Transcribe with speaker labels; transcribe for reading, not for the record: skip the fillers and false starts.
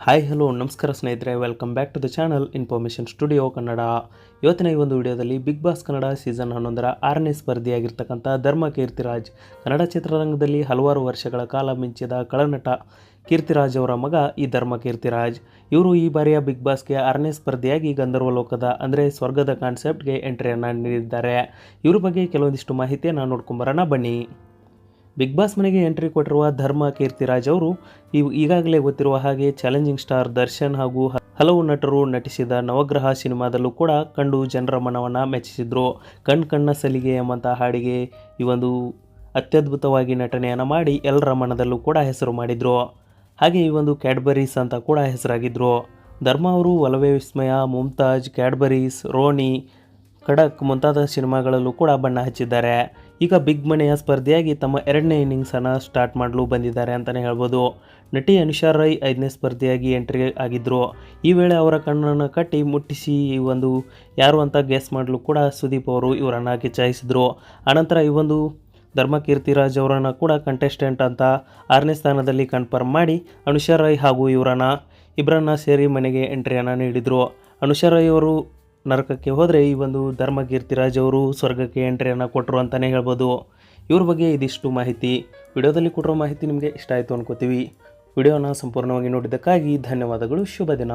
Speaker 1: Hi hello ನಮಸ್ಕಾರ ಸ್ನೇಹಿತರೆ, welcome back to the channel information studio Kannada. ಇವತ್ತಿನ ಈ ಒಂದು ವಿಡಿಯೋದಲ್ಲಿ ಬಿಗ್ ಬಾಸ್ ಕನ್ನಡ ಸೀಸನ್ 11ರ 6ನೇ ಸ್ಪರ್ಧಿಯಾಗಿರ್ತಕ್ಕಂಥ ಧರ್ಮ ಕೀರ್ತಿರಾಜ್, ಕನ್ನಡ ಚಿತ್ರರಂಗದಲ್ಲಿ ಹಲವಾರು ವರ್ಷಗಳ ಕಾಲ ಮಿಂಚಿದ ಕಳನಟ ಕೀರ್ತಿರಾಜ್ ಅವರ ಮಗ ಈ ಧರ್ಮ ಕೀರ್ತಿರಾಜ್. ಇವರು ಈ ಬಾರಿಯ ಬಿಗ್ ಬಾಸ್ಗೆ 6ನೇ ಸ್ಪರ್ಧಿಯಾಗಿ ಗಂಧರ್ವ ಲೋಕದ ಅಂದರೆ ಸ್ವರ್ಗದ ಕಾನ್ಸೆಪ್ಟ್ಗೆ ಎಂಟ್ರಿಯನ್ನು ನೀಡಿದ್ದಾರೆ. ಇವ್ರ ಬಗ್ಗೆ ಕೆಲವೊಂದಿಷ್ಟು ಮಾಹಿತಿಯನ್ನು ನೋಡ್ಕೊಂಬರೋಣ ಬನ್ನಿ. ಬಿಗ್ ಬಾಸ್ ಮನೆಗೆ ಎಂಟ್ರಿ ಕೊಟ್ಟಿರುವ ಧರ್ಮ ಕೀರ್ತಿರಾಜ್ ಅವರು ಈಗಾಗಲೇ ಗೊತ್ತಿರುವ ಹಾಗೆ ಚಾಲೆಂಜಿಂಗ್ ಸ್ಟಾರ್ ದರ್ಶನ್ ಹಾಗೂ ಹಲವು ನಟರು ನಟಿಸಿದ ನವಗ್ರಹ ಸಿನಿಮಾದಲ್ಲೂ ಕೂಡ ಕಂಡು ಜನರ ಮನವನ್ನು ಮೆಚ್ಚಿಸಿದ್ರು. ಕಣ್ಣ ಸಲಿಗೆ ಎಂಬಂಥ ಹಾಡಿಗೆ ಈ ಒಂದು ಅತ್ಯದ್ಭುತವಾಗಿ ನಟನೆಯನ್ನು ಮಾಡಿ ಎಲ್ಲರ ಮನದಲ್ಲೂ ಕೂಡ ಹೆಸರು ಮಾಡಿದರು. ಹಾಗೆ ಈ ಒಂದು ಕ್ಯಾಡ್ಬರೀಸ್ ಅಂತ ಕೂಡ ಹೆಸರಾಗಿದ್ದರು. ಧರ್ಮ ಅವರು ಒಲವೇ ವಿಸ್ಮಯ, ಮುಮ್ತಾಜ್, ಕ್ಯಾಡ್ಬರೀಸ್, ರೋನಿ, ಖಡಕ್ ಮುಂತಾದ ಸಿನಿಮಾಗಳಲ್ಲೂ ಕೂಡ ಬಣ್ಣ ಹಚ್ಚಿದ್ದಾರೆ. ಈಗ ಬಿಗ್ ಮನೆಯ ಸ್ಪರ್ಧಿಯಾಗಿ ತಮ್ಮ 2ನೇ ಇನ್ನಿಂಗ್ಸನ್ನು ಸ್ಟಾರ್ಟ್ ಮಾಡಲು ಬಂದಿದ್ದಾರೆ ಅಂತಲೇ ಹೇಳ್ಬೋದು. ನಟಿ ಅನುಷಾ ರೈ 5ನೇ ಸ್ಪರ್ಧಿಯಾಗಿ ಎಂಟ್ರಿ ಆಗಿದ್ದರು. ಈ ವೇಳೆ ಅವರ ಕಣ್ಣನ್ನು ಕಟ್ಟಿ ಮುಟ್ಟಿಸಿ ಒಂದು ಯಾರು ಅಂತ ಗೆಸ್ ಮಾಡಲು ಕೂಡ ಸುದೀಪ್ ಅವರು ಇವರನ್ನು ಕಿಚ್ಚಾಯಿಸಿದರು. ಆನಂತರ ಈ ಒಂದು ಧರ್ಮ ಕೀರ್ತಿರಾಜ್ ಅವರನ್ನು ಕೂಡ ಕಂಟೆಸ್ಟೆಂಟ್ ಅಂತ 6ನೇ ಸ್ಥಾನದಲ್ಲಿ ಕನ್ಫರ್ಮ್ ಮಾಡಿ ಅನುಷಾ ರೈ ಹಾಗೂ ಇಬ್ಬರನ್ನ ಸೇರಿ ಮನೆಗೆ ಎಂಟ್ರಿಯನ್ನು ನೀಡಿದರು. ಅನುಷಾ ರೈ ಅವರು ನರಕಕ್ಕೆ ಹೋದರೆ ಈ ಒಂದು ಧರ್ಮ ಕೀರ್ತಿರಾಜ್ ಅವರು ಸ್ವರ್ಗಕ್ಕೆ ಎಂಟ್ರಿಯನ್ನು ಕೊಟ್ಟರು ಅಂತಲೇ ಹೇಳ್ಬೋದು. ಇವ್ರ ಬಗ್ಗೆ ಇದಿಷ್ಟು ಮಾಹಿತಿ. ವಿಡಿಯೋದಲ್ಲಿ ಕೊಟ್ಟಿರೋ ಮಾಹಿತಿ ನಿಮಗೆ ಇಷ್ಟ ಆಯಿತು ಅನ್ಕೋತೀವಿ. ವಿಡಿಯೋನ ಸಂಪೂರ್ಣವಾಗಿ ನೋಡಿದ್ದಕ್ಕಾಗಿ ಧನ್ಯವಾದಗಳು. ಶುಭ ದಿನ.